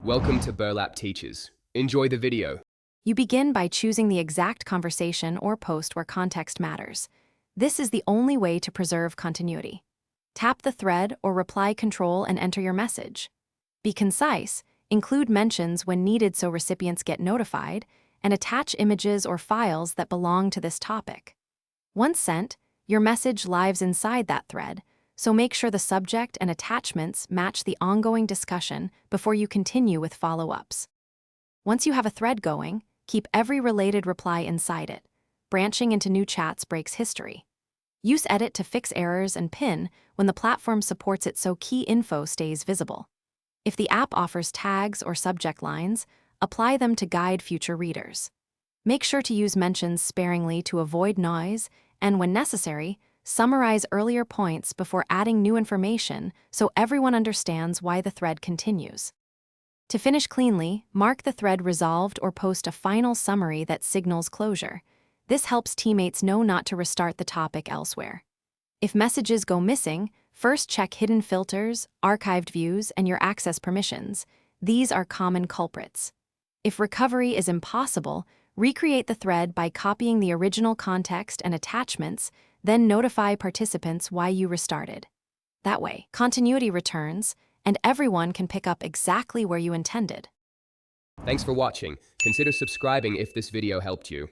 Welcome to Burlap Teachers. Enjoy the video. You begin by choosing the exact conversation or post where context matters. This is the only way to preserve continuity. Tap the thread or reply control and enter your message. Be concise, include mentions when needed so recipients get notified, and attach images or files that belong to this topic. Once sent, your message lives inside that thread, so make sure the subject and attachments match the ongoing discussion before you continue with follow-ups. Once you have a thread going, keep every related reply inside it. Branching into new chats breaks history. Use Edit to fix errors and pin when the platform supports it so key info stays visible. If the app offers tags or subject lines, apply them to guide future readers. Make sure to use mentions sparingly to avoid noise, and when necessary, summarize earlier points before adding new information so everyone understands why the thread continues. To finish cleanly, mark the thread resolved or post a final summary that signals closure. This helps teammates know not to restart the topic elsewhere. If messages go missing, first check hidden filters, archived views, and your access permissions. These are common culprits. If recovery is impossible, recreate the thread by copying the original context and attachments, then notify participants why you restarted. That way, continuity returns, and everyone can pick up exactly where you intended. Thanks for watching. Consider subscribing if this video helped you.